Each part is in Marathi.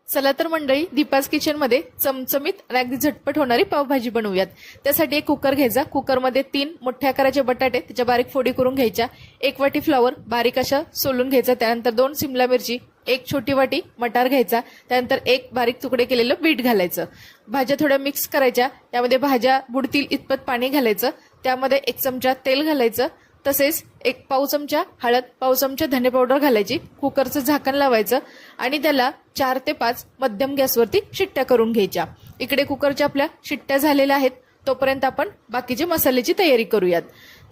चला तर मंडळी, दीपाज किचन मध्ये चमचमीत आणि अगदी झटपट होणारी पावभाजी बनवूयात। त्यासाठी एक कुकर घ्यायचा। कुकरमध्ये 3 मोठ्या आकाराचे बटाटे त्याच्या बारीक फोडी करून घ्यायच्या, 1 वाटी फ्लॉवर बारीक अशा सोलून घ्यायचा, त्यानंतर 2 सिमला मिरची, 1 छोटी वाटी मटार घ्यायचा, त्यानंतर 1 बारीक तुकडे केलेलं बीट घालायचं। भाज्या थोड्या मिक्स करायच्या, त्यामध्ये भाज्या बुडतील इतपत पाणी घालायचं, त्यामध्ये 1 चमचा तेल घालायचं, तसेच 1 पाव चमचा हळद, पाव चमचा धने पावडर घालायची। कुकरचं झाकण लावायचं आणि त्याला 4 ते 5 मध्यम गॅसवरती शिट्ट्या करून घ्यायच्या। इकडे कुकरच्या आपल्या शिट्ट्या झालेल्या आहेत, तोपर्यंत आपण बाकीचे मसाल्याची तयारी करूयात।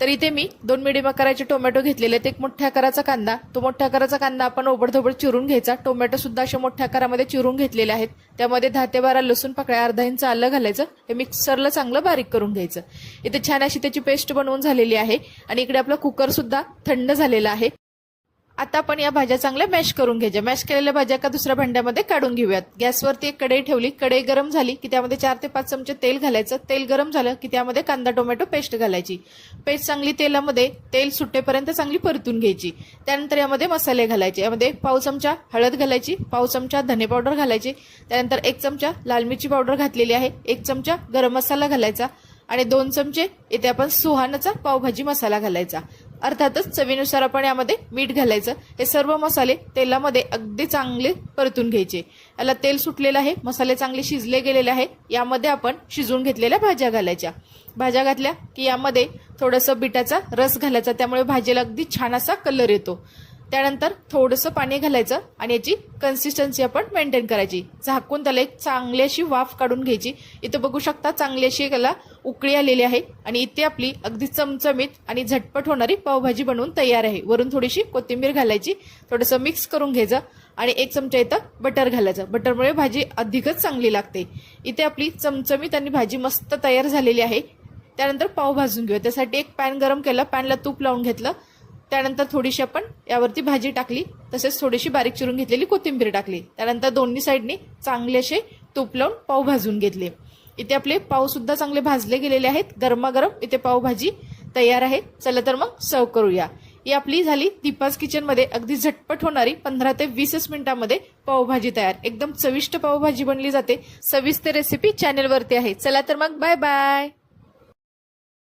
तर इथे मी 2 मिडियम आकाराचे टोमॅटो घेतलेले आहेत, 1 मोठ्या आकाराचा कांदा, तो मोठ्या आकाराचा कांदा आपण ओबडधोबड चिरून घ्यायचा। टोमॅटो सुद्धा अशा मोठ्या आकारामध्ये चिरून घेतलेले आहेत, त्यामध्ये 10 ते 12 लसूण पाकळ्या, अर्धा इंच आलं घालायचं, हे मिक्सरला चांगलं बारीक करून घ्यायचं। इथे छान अशी त्याची पेस्ट बनवून झालेली आहे आणि इकडे आपला कुकर सुद्धा थंड झालेला आहे। आता आपण या भाज्या चांगल्या मॅश करून घ्यायच्या। मॅश केलेल्या भाज्या एका दुसऱ्या भांड्यामध्ये काढून घेऊयात। गॅसवरती एक कढई ठेवली, कढई गरम झाली की त्यामध्ये 4 ते 5 चमचे तेल घालायचं। तेल गरम झालं की त्यामध्ये कांदा टोमॅटो पेस्ट घालायची। पेस्ट चांगली तेलामध्ये तेल सुटेपर्यंत चांगली परतून घ्यायची। त्यानंतर यामध्ये मसाले घालायचे। यामध्ये पाव चमचा हळद घालायची, पाव चमचा धने पावडर घालायची, त्यानंतर 1 चमचा लाल मिरची पावडर घातलेली आहे, 1 चमचा गरम मसाला घालायचा आणि 2 चमचे इथे आपण सुहानाचा पावभाजी मसाला घालायचा। अर्थातच चवीनुसार आपण यामध्ये मीठ घालायचं। हे सर्व मसाले तेलामध्ये अगदी चांगले परतून घ्यायचे। याला तेल सुटलेलं आहे, मसाले चांगले शिजले गेलेले आहे। यामध्ये आपण शिजवून घेतलेल्या भाज्या घालायच्या। भाज्या घातल्या की यामध्ये थोडंसं बीटाचा रस घालायचा, त्यामुळे भाजीला अगदी छान असा कलर येतो। त्यानंतर थोडंसं पाणी घालायचं आणि याची कन्सिस्टन्सी आपण मेंटेन करायची। झाकून त्याला एक चांगली अशी वाफ काढून घ्यायची। इथे बघू शकता चांगली अशी त्याला उकळी आलेली आहे आणि इथे आपली अगदी चमचमीत आणि झटपट होणारी पावभाजी बनवून तयार आहे। वरून थोडीशी कोथिंबीर घालायची, थोडंसं मिक्स करून घ्यायचं आणि 1 चमचा इथं बटर घालायचं। बटरमुळे भाजी अधिकच चांगली लागते। इथे आपली चमचमीत आणि भाजी मस्त तयार झालेली आहे। त्यानंतर पाव भाजून घेऊया। त्यासाठी एक पॅन गरम केला, पॅनला तूप लावून घेतलं, त्यानंतर थोडीशी आपण यावरती भाजी टाकली, तसेच थोडीशी बारीक चिरून घेतलेली कोथिंबीर टाकली। त्यानंतर दोन्ही साइडनी चांगले असे तूप लावून पाव भाजून घेतले। इथे आपले पाव सुद्धा चांगले भाजले गेलेले आहेत। गरमागरम इथे पावभाजी तयार आहे। चला तर मग सर्व करूया। ही आपली झाली दीपाज किचन मध्ये अगदी झटपट होणारी 15 ते 20 मिनिटांमध्ये पावभाजी तयार। एकदम चविष्ट पावभाजी बनली जाते। सविस्तर रेसिपी चॅनलवरती आहे। चला तर मग बाय बाय।